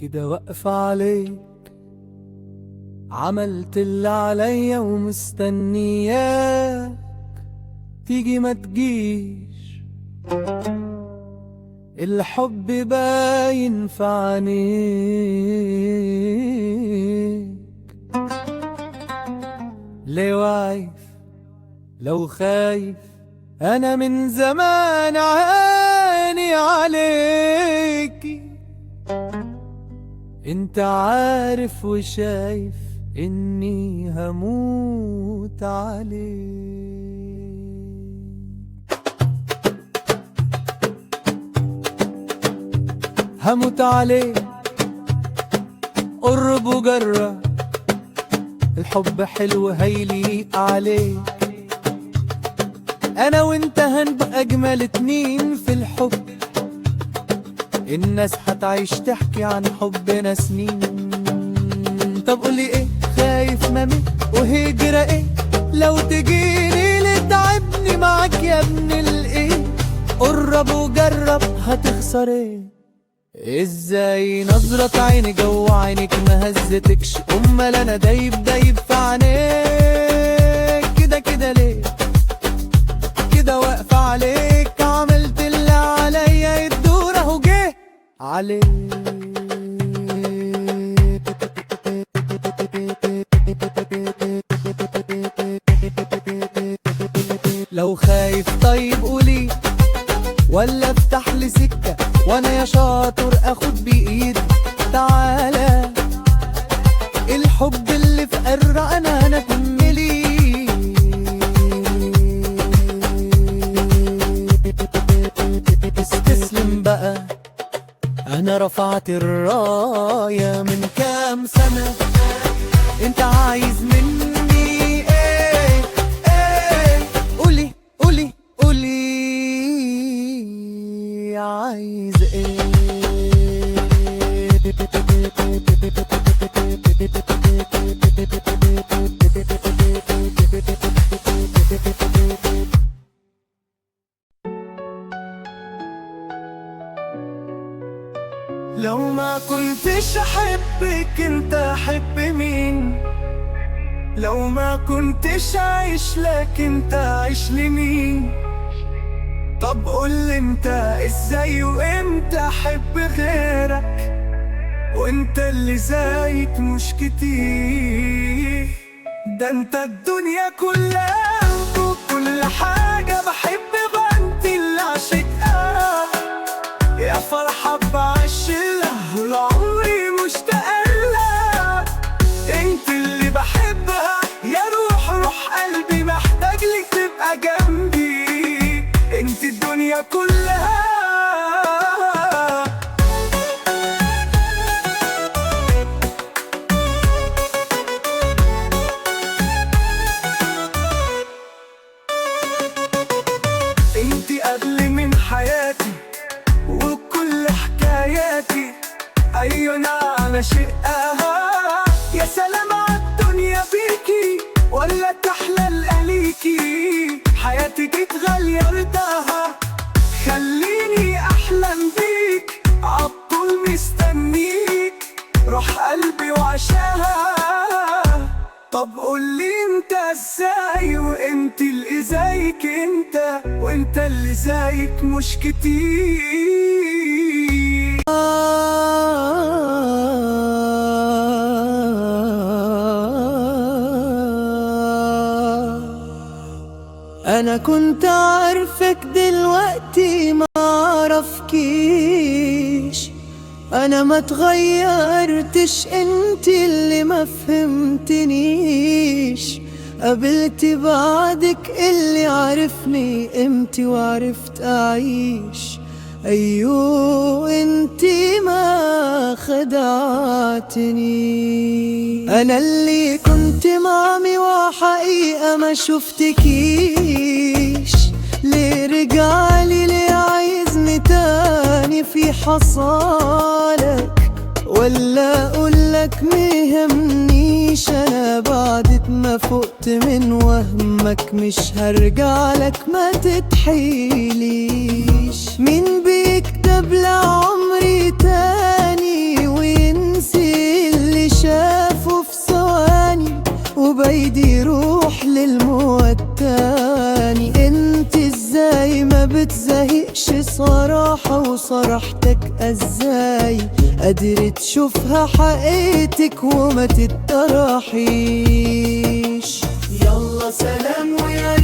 كده واقفة عليك، عملت اللي عليا ومستنياك تيجي ما تجيش. الحب باين في عينيك، ليه واقف لو خايف؟ انا من زمان عيني عليكي، انت عارف وشايف اني هموت عليك. هموت عليك، قرب وجرب، الحب حلو هيليق عليك. انا وانت هنبقى اجمل اتنين في الحب، الناس هتعيش تحكي عن حبنا سنين. طب قولي ايه خايف مامي وهجرة ايه؟ لو تجيني لتعبني معاك يا ابن الايه، قرب وجرب هتخسر ايه؟ ازاي نظرة عيني جوا عينك ما هزتكش؟ امال انا دايب دايب في عينيك كده كده ليه؟ كده واقفة عليك، عملت اللي عليا الدور اهو جه عليك. لو خايف طيب قولي، ولا افتح لي سكة وانا يا شاطر اخد بايدي. تعالى الحب اللي في قرة انا كملي. استسلم بقى، انا رفعت الراية من كام سنة. انت عايز مني ايه؟ قولي قولي قولي عايز ايه؟ لو ما كنتش احبك انت احب مين؟ لو ما كنتش عايش لك انت عايش لمين؟ طب قولي انت ازاي وامتى احب غيرك وانت اللي زيك مش كتير؟ ده انت الدنيا كلها وكل حاجة بحبها انت اللي عشقتها. يا فرحة بعشقها والعمري مشتاق لها، انت اللي بحبها يا روح قلبي، محتاج لك تبقى جنبي، انت الدنيا كلها. انت قبل من حياتي وكل حكاياتي، ايوه انا عاشقها. يا سلام عالدنيا بيكي، ولا تحلى القليكي، حياتي جيت غيرتها. خليني احلم بيك عالطول مستنيك، روح قلبي وعشاها. طب قولي انت ازاي وانت اللي زيك انت، وانت اللي زيك مش كتير. انا كنت عارفك دلوقتي ما عرفكيش، انا ما تغيرتش انت اللي ما فهمتنيش. قابلت بعدك اللي عرفني قيمتي وعرفت اعيش. ايوه انتي ما خدعتني، انا اللي كنت معمي وحقيقة ما شفتكيش. ليه رجعلي؟ ليه عايزني تاني؟ في حصالك ولا اقولك ميهمنيش؟ انا بعد ما فقت من وهمك مش هرجعلك، ما تتحيليش. مين بيكتب لعمري تاني وين قبل الموت تاني. انت ازاي ما بتزهقش صراحة، وصراحتك ازاي قادر تشوفها حقيقتك وما تتراحيش. يلا سلام ويا